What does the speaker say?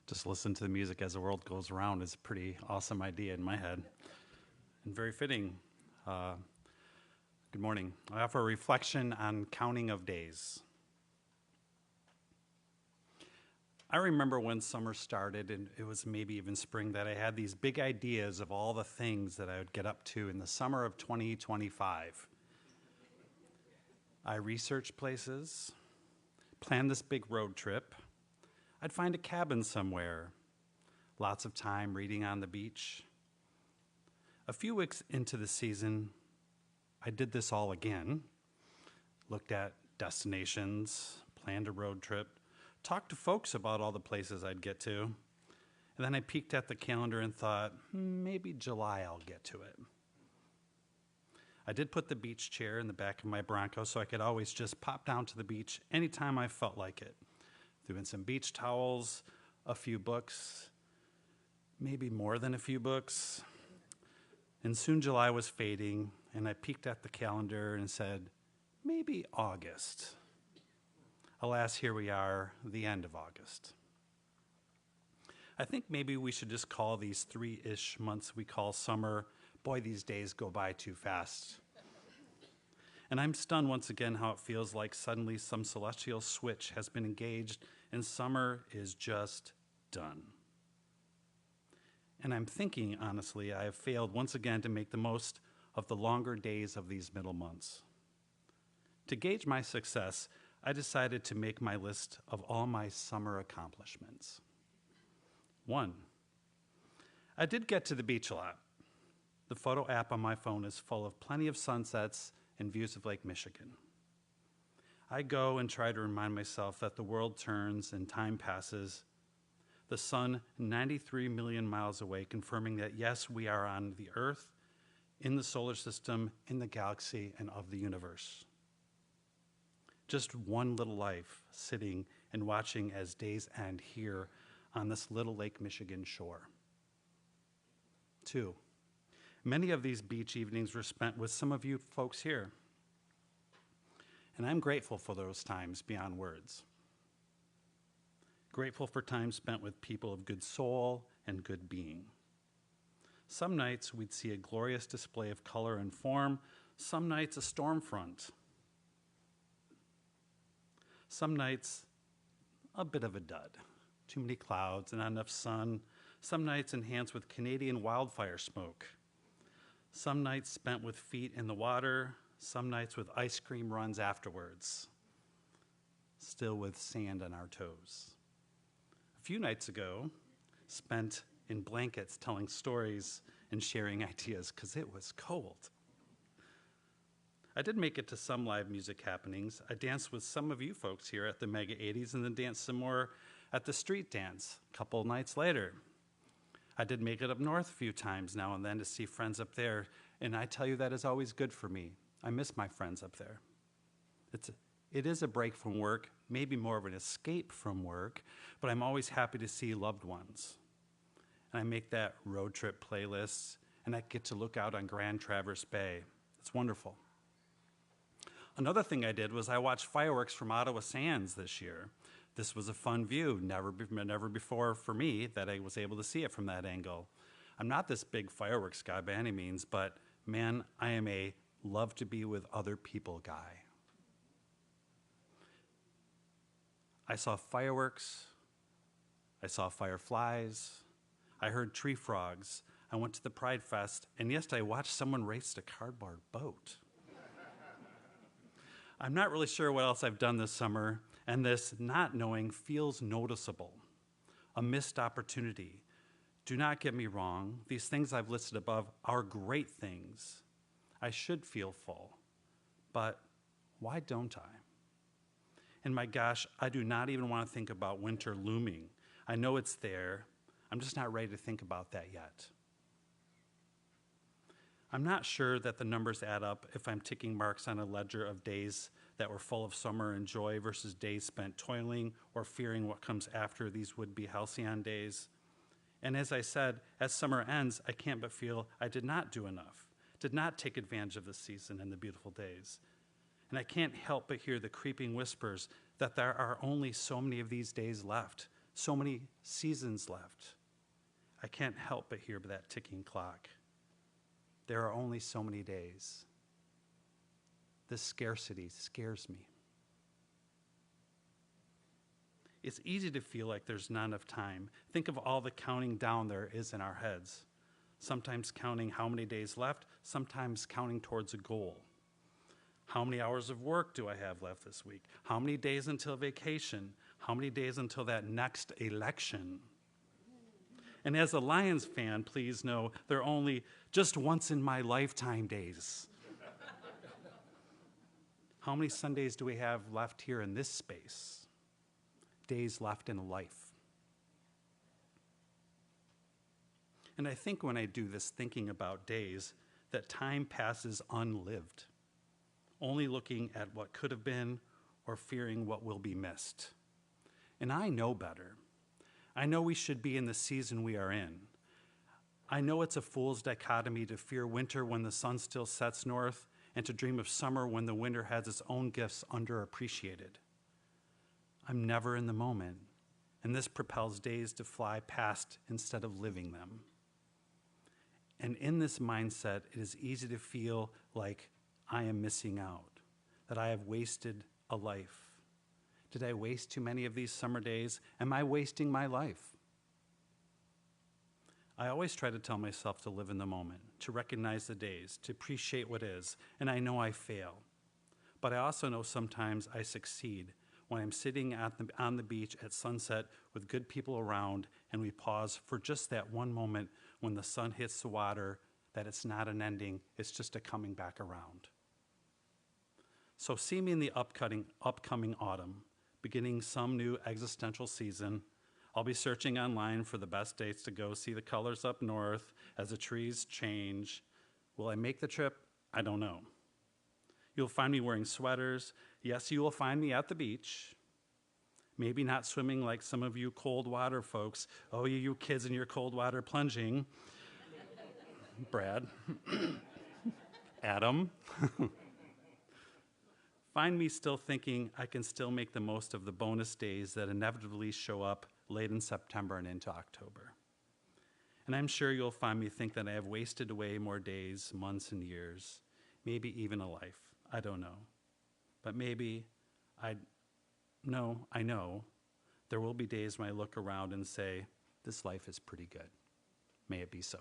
Just listen to the music as the world goes around is a pretty awesome idea in my head, and very fitting. Uh, Good morning. I offer a reflection on counting of days. I remember when summer started, and it was maybe even spring, that I had these big ideas of all the things that I would get up to in the summer of 2025. I researched places, planned this big road trip. I'd find a cabin somewhere, lots of time reading on the beach. A few weeks into the season, I did this all again, looked at destinations, planned a road trip, talked to folks about all the places I'd get to, and then I peeked at the calendar and thought, maybe July I'll get to it. I did put the beach chair in the back of my Bronco so I could always just pop down to the beach anytime I felt like it. Threw in some beach towels, a few books, maybe more than a few books. And soon July was fading, and I peeked at the calendar and said, maybe August. Alas, here we are, the end of August. I think maybe we should just call these 3-ish months we call summer. Boy, these days go by too fast. And I'm stunned once again how it feels like suddenly some celestial switch has been engaged and summer is just done. And I'm thinking, honestly, I have failed once again to make the most of the longer days of these middle months. To gauge my success, I decided to make my list of all my summer accomplishments. 1, I did get to the beach a lot. The photo app on my phone is full of plenty of sunsets and views of Lake Michigan. I go and try to remind myself that the world turns and time passes, the sun 93 million miles away, confirming that yes, we are on the Earth, in the solar system, in the galaxy, and of the universe. Just one little life sitting and watching as days end here on this little Lake Michigan shore. 2, many of these beach evenings were spent with some of you folks here. And I'm grateful for those times beyond words. Grateful for time spent with people of good soul and good being. Some nights we'd see a glorious display of color and form, some nights a storm front. Some nights a bit of a dud. Too many clouds and not enough sun. Some nights enhanced with Canadian wildfire smoke. Some nights spent with feet in the water. Some nights with ice cream runs afterwards. Still with sand on our toes. A few nights ago, spent in blankets telling stories and sharing ideas because it was cold. I did make it to some live music happenings. I danced with some of you folks here at the Mega 80s and then danced some more at the street dance a couple nights later. I did make it up north a few times now and then to see friends up there, and I tell you that is always good for me. I miss my friends up there. It is a break from work, maybe more of an escape from work, but I'm always happy to see loved ones. And I make that road trip playlist, and I get to look out on Grand Traverse Bay. It's wonderful. Another thing I did was I watched fireworks from Ottawa Sands this year. This was a fun view, never before for me that I was able to see it from that angle. I'm not this big fireworks guy by any means, but man, I am a love to be with other people guy. I saw fireworks, I saw fireflies, I heard tree frogs, I went to the Pride Fest, and yes, I watched someone race a cardboard boat. I'm not really sure what else I've done this summer, and this not knowing feels noticeable. A missed opportunity. Do not get me wrong, these things I've listed above are great things. I should feel full, but why don't I? And my gosh, I do not even want to think about winter looming. I know it's there, I'm just not ready to think about that yet. I'm not sure that the numbers add up if I'm ticking marks on a ledger of days that were full of summer and joy versus days spent toiling or fearing what comes after these would-be halcyon days. And as I said, as summer ends, I can't but feel I did not do enough, did not take advantage of the season and the beautiful days. And I can't help but hear the creeping whispers that there are only so many of these days left, So many seasons left. I can't help but hear that ticking clock. There are only so many days. This scarcity scares me. It's easy to feel like there's not enough time. Think of all the counting down there is in our heads. Sometimes counting how many days left, sometimes counting towards a goal. How many hours of work do I have left this week? How many days until vacation? How many days until that next election? And as a Lions fan, please know they're only just once in my lifetime days. How many Sundays do we have left here in this space? Days left in life. And I think when I do this thinking about days, that time passes unlived, only looking at what could have been or fearing what will be missed. And I know better. I know we should be in the season we are in. I know it's a fool's dichotomy to fear winter when the sun still sets north and to dream of summer when the winter has its own gifts underappreciated. I'm never in the moment, and this propels days to fly past instead of living them. And in this mindset, it is easy to feel like I am missing out, that I have wasted a life. Did I waste too many of these summer days? Am I wasting my life? I always try to tell myself to live in the moment, to recognize the days, to appreciate what is, and I know I fail. But I also know sometimes I succeed when I'm sitting on the beach at sunset with good people around and we pause for just that one moment when the sun hits the water, that it's not an ending, it's just a coming back around. So see me in the upcoming autumn, beginning some new existential season. I'll be searching online for the best dates to go see the colors up north as the trees change. Will I make the trip? I don't know. You'll find me wearing sweaters. Yes, you will find me at the beach. Maybe not swimming like some of you cold water folks. Oh, you kids in your cold water plunging. Brad. Adam. Find me still thinking I can still make the most of the bonus days that inevitably show up late in September and into October. And I'm sure you'll find me think that I have wasted away more days, months, and years, maybe even a life. I don't know. But maybe I know there will be days when I look around and say, this life is pretty good. May it be so.